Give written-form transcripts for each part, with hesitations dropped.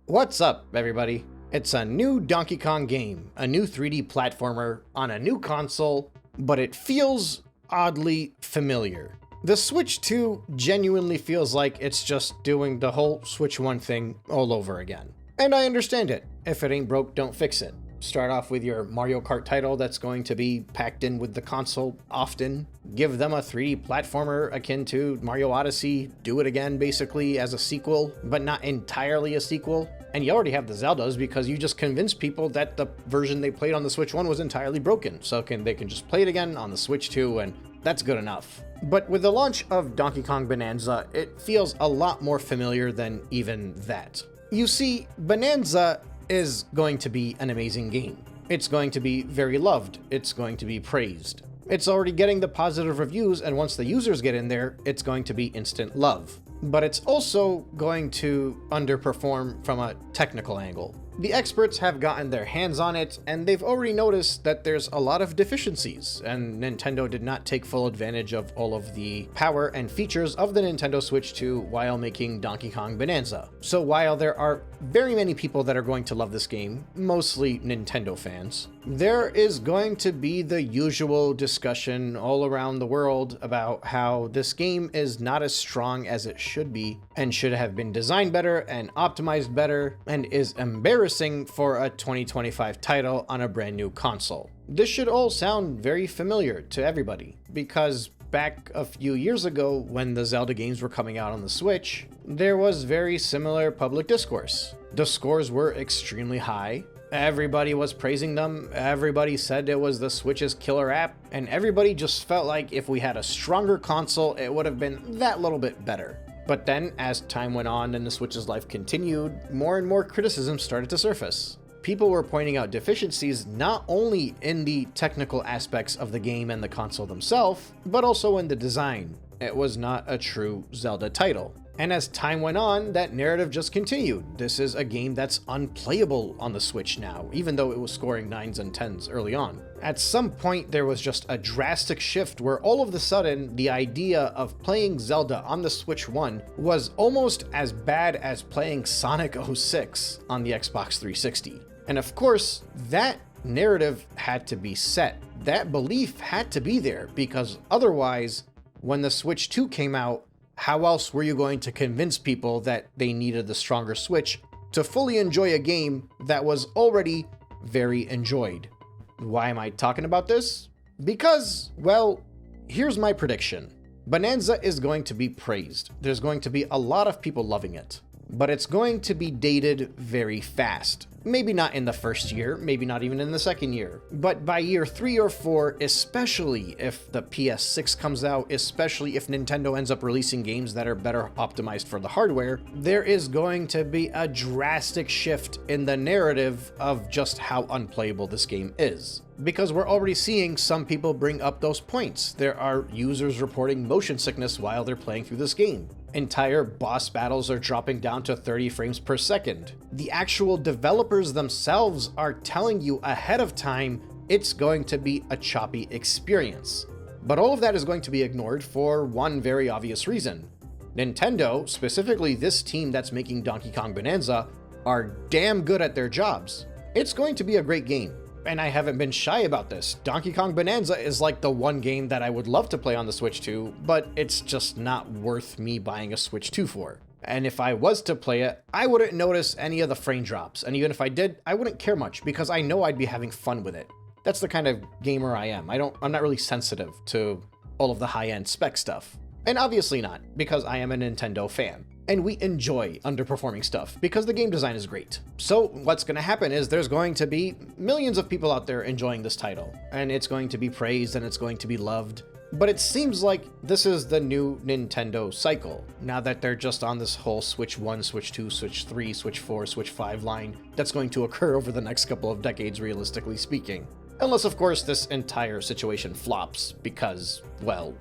What's up, everybody? It's a new Donkey Kong game, a new 3D platformer on a new console, but it feels oddly familiar. The Switch 2 genuinely feels like it's just doing the whole Switch 1 thing all over again. And I understand it. If it ain't broke, don't fix it. Start off with your Mario Kart title that's going to be packed in with the console often. Give them a 3D platformer akin to Mario Odyssey. Do it again, basically, as a sequel, but not entirely a sequel. And you already have the Zeldas because you just convinced people that the version they played on the Switch 1 was entirely broken. So they can just play it again on the Switch 2, and that's good enough. But with the launch of Donkey Kong Bananza, it feels a lot more familiar than even that. You see, Bananza is going to be an amazing game. It's going to be very loved. It's going to be praised. It's already getting the positive reviews, and once the users get in there, it's going to be instant love. But it's also going to underperform from a technical angle. The experts have gotten their hands on it, and they've already noticed that there's a lot of deficiencies, and Nintendo did not take full advantage of all of the power and features of the Nintendo Switch 2 while making Donkey Kong Bananza. So while there are very many people that are going to love this game, mostly Nintendo fans, there is going to be the usual discussion all around the world about how this game is not as strong as it should be, and should have been designed better and optimized better, and is embarrassing for a 2025 title on a brand new console. This should all sound very familiar to everybody, because back a few years ago when the Zelda games were coming out on the Switch, there was very similar public discourse. The scores were extremely high. Everybody was praising them, everybody said it was the Switch's killer app, and everybody just felt like if we had a stronger console, it would have been that little bit better. But then, as time went on and the Switch's life continued, more and more criticism started to surface. People were pointing out deficiencies not only in the technical aspects of the game and the console themselves, but also in the design. It was not a true Zelda title. And as time went on, that narrative just continued. This is a game that's unplayable on the Switch now, even though it was scoring 9s and 10s early on. At some point, there was just a drastic shift where all of a sudden, the idea of playing Zelda on the Switch 1 was almost as bad as playing Sonic 06 on the Xbox 360. And of course, that narrative had to be set. That belief had to be there, because otherwise, when the Switch 2 came out, how else were you going to convince people that they needed the stronger Switch to fully enjoy a game that was already very enjoyed? Why am I talking about this? Because, well, here's my prediction. Bananza is going to be praised. There's going to be a lot of people loving it, but it's going to be dated very fast. Maybe not in the first year, maybe not even in the second year, but by year 3 or 4, especially if the PS6 comes out, especially if Nintendo ends up releasing games that are better optimized for the hardware, there is going to be a drastic shift in the narrative of just how unplayable this game is. Because we're already seeing some people bring up those points. There are users reporting motion sickness while they're playing through this game. Entire boss battles are dropping down to 30 frames per second. The actual developers themselves are telling you ahead of time it's going to be a choppy experience. But all of that is going to be ignored for one very obvious reason. Nintendo, specifically this team that's making Donkey Kong Bananza, are damn good at their jobs. It's going to be a great game. And I haven't been shy about this. Donkey Kong Bananza is like the one game that I would love to play on the Switch 2, but it's just not worth me buying a Switch 2 for. And if I was to play it, I wouldn't notice any of the frame drops. And even if I did, I wouldn't care much because I know I'd be having fun with it. That's the kind of gamer I am. I'm not really sensitive to all of the high-end spec stuff. And obviously not, because I am a Nintendo fan. And we enjoy underperforming stuff because the game design is great. So what's going to happen is there's going to be millions of people out there enjoying this title, and it's going to be praised and it's going to be loved. But it seems like this is the new Nintendo cycle, now that they're just on this whole Switch 1, Switch 2, Switch 3, Switch 4, Switch 5 line that's going to occur over the next couple of decades, realistically speaking. Unless, of course, this entire situation flops, because, well,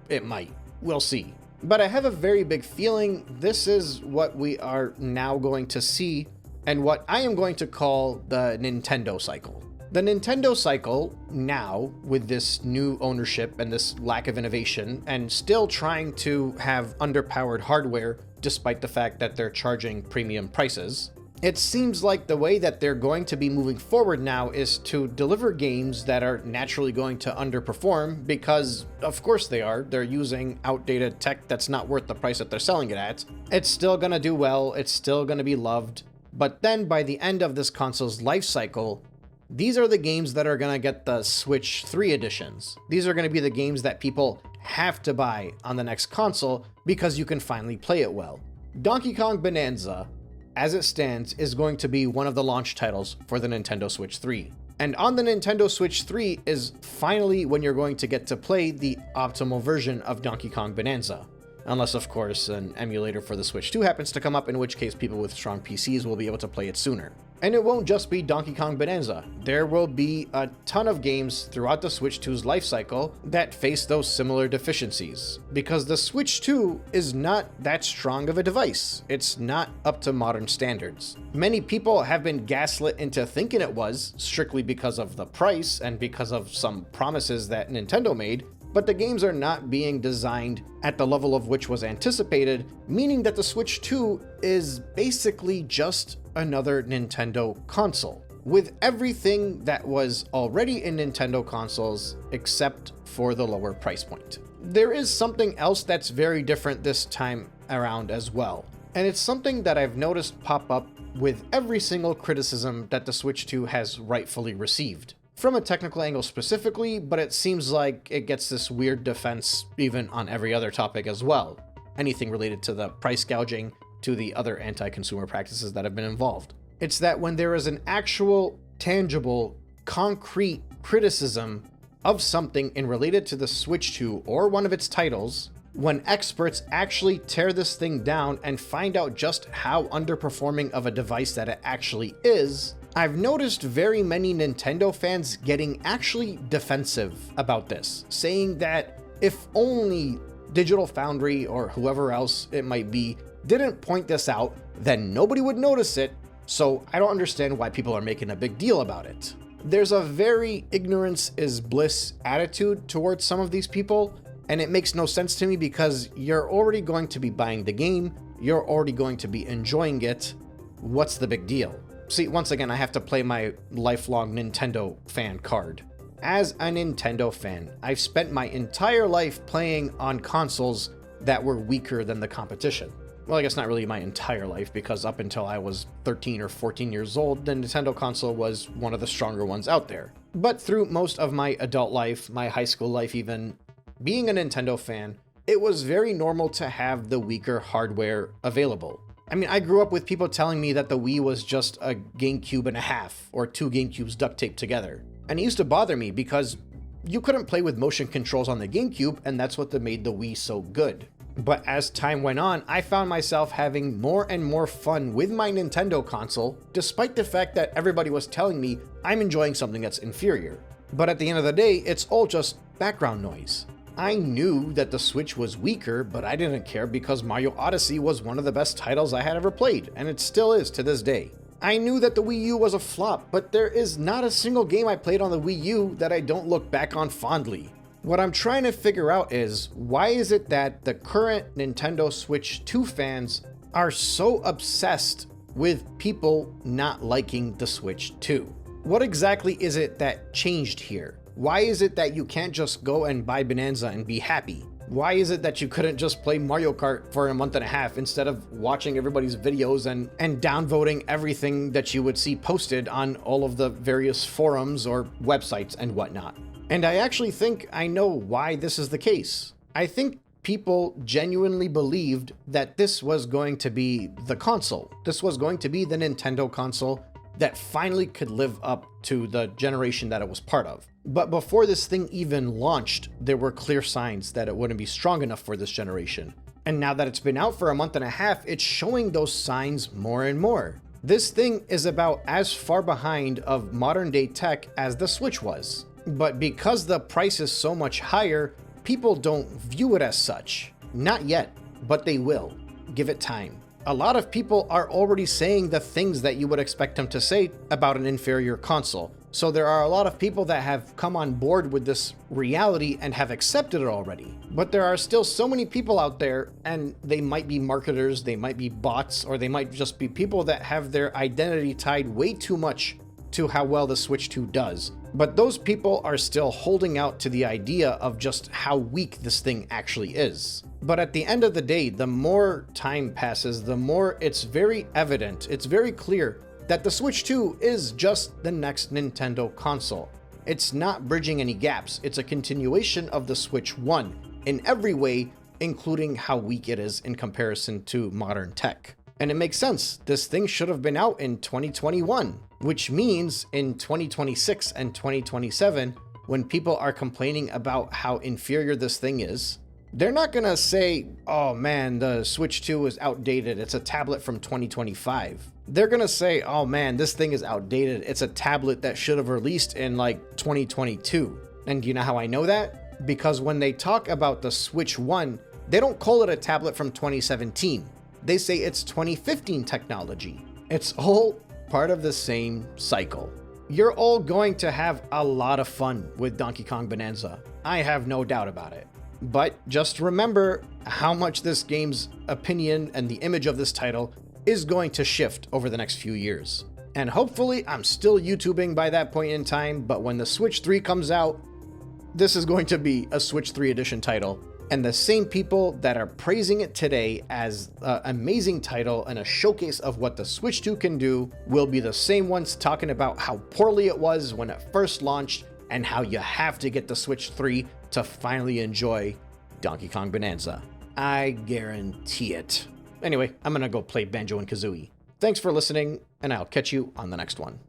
it might. We'll see. But I have a very big feeling this is what we are now going to see, and what I am going to call the Nintendo cycle. The Nintendo cycle now, with this new ownership and this lack of innovation, and still trying to have underpowered hardware despite the fact that they're charging premium prices, It seems like the way that they're going to be moving forward now is to deliver games that are naturally going to underperform because, of course they are. They're using outdated tech that's not worth the price that they're selling it at. It's still going to do well, it's still going to be loved, but then by the end of this console's life cycle, these are the games that are going to get the Switch 3 editions. These are going to be the games that people have to buy on the next console because you can finally play it well. Donkey Kong Bonanza, as it stands, is going to be one of the launch titles for the Nintendo Switch 3. And on the Nintendo Switch 3 is finally when you're going to get to play the optimal version of Donkey Kong Bonanza. Unless, of course, an emulator for the Switch 2 happens to come up, in which case people with strong PCs will be able to play it sooner. And it won't just be Donkey Kong Bonanza. There will be a ton of games throughout the Switch 2's life cycle that face those similar deficiencies, because the Switch 2 is not that strong of a device. It's not up to modern standards. Many people have been gaslit into thinking it was, strictly because of the price and because of some promises that Nintendo made, but the games are not being designed at the level of which was anticipated, meaning that the Switch 2 is basically just another Nintendo console, with everything that was already in Nintendo consoles except for the lower price point. There is something else that's very different this time around as well, and it's something that I've noticed pop up with every single criticism that the Switch 2 has rightfully received. From a technical angle specifically, but it seems like it gets this weird defense even on every other topic as well. Anything related to the price gouging, to the other anti-consumer practices that have been involved. It's that when there is an actual, tangible, concrete criticism of something in related to the Switch 2 or one of its titles, when experts actually tear this thing down and find out just how underperforming of a device that it actually is, I've noticed very many Nintendo fans getting actually defensive about this, saying that if only Digital Foundry or whoever else it might be didn't point this out, then nobody would notice it, so I don't understand why people are making a big deal about it. There's a very ignorance is bliss attitude towards some of these people, and it makes no sense to me because you're already going to be buying the game, you're already going to be enjoying it. What's the big deal? See, once again, I have to play my lifelong Nintendo fan card. As a Nintendo fan, I've spent my entire life playing on consoles that were weaker than the competition. Well, I guess not really my entire life, because up until I was 13 or 14 years old, the Nintendo console was one of the stronger ones out there. But through most of my adult life, my high school life even, being a Nintendo fan, it was very normal to have the weaker hardware available. I mean, I grew up with people telling me that the Wii was just a GameCube and a half, or two GameCubes duct taped together. And it used to bother me because you couldn't play with motion controls on the GameCube, and that's what made the Wii so good. But as time went on, I found myself having more and more fun with my Nintendo console, despite the fact that everybody was telling me I'm enjoying something that's inferior. But at the end of the day, it's all just background noise. I knew that the Switch was weaker, but I didn't care because Mario Odyssey was one of the best titles I had ever played, and it still is to this day. I knew that the Wii U was a flop, but there is not a single game I played on the Wii U that I don't look back on fondly. What I'm trying to figure out is, why is it that the current Nintendo Switch 2 fans are so obsessed with people not liking the Switch 2? What exactly is it that changed here? Why is it that you can't just go and buy Bonanza and be happy? Why is it that you couldn't just play Mario Kart for a month and a half instead of watching everybody's videos and downvoting everything that you would see posted on all of the various forums or websites and whatnot? And I actually think I know why this is the case. I think people genuinely believed that this was going to be the console. This was going to be the Nintendo console that finally could live up to the generation that it was part of. But before this thing even launched, there were clear signs that it wouldn't be strong enough for this generation. And now that it's been out for a month and a half, it's showing those signs more and more. This thing is about as far behind of modern day tech as the Switch was. But because the price is so much higher, people don't view it as such. Not yet, but they will. Give it time. A lot of people are already saying the things that you would expect them to say about an inferior console. So there are a lot of people that have come on board with this reality and have accepted it already. But there are still so many people out there, and they might be marketers, they might be bots, or they might just be people that have their identity tied way too much to how well the Switch 2 does. But those people are still holding out to the idea of just how weak this thing actually is. But at the end of the day, the more time passes, the more it's very evident, it's very clear that the Switch 2 is just the next Nintendo console. It's not bridging any gaps, it's a continuation of the Switch 1 in every way, including how weak it is in comparison to modern tech. And it makes sense, this thing should have been out in 2021, which means in 2026 and 2027, when people are complaining about how inferior this thing is, they're not gonna say, oh man, the Switch 2 is outdated, it's a tablet from 2025. They're gonna say, oh man, this thing is outdated, it's a tablet that should have released in like 2022. And do you know how I know that? Because when they talk about the Switch 1, they don't call it a tablet from 2017. They say it's 2015 technology. It's all part of the same cycle. You're all going to have a lot of fun with Donkey Kong Bonanza. I have no doubt about it. But just remember how much this game's opinion and the image of this title is going to shift over the next few years. And hopefully I'm still YouTubing by that point in time, but when the Switch 3 comes out, this is going to be a Switch 3 edition title. And the same people that are praising it today as an amazing title and a showcase of what the Switch 2 can do will be the same ones talking about how poorly it was when it first launched and how you have to get the Switch 3 to finally enjoy Donkey Kong Bonanza. I guarantee it. Anyway, I'm gonna go play Banjo and Kazooie. Thanks for listening, and I'll catch you on the next one.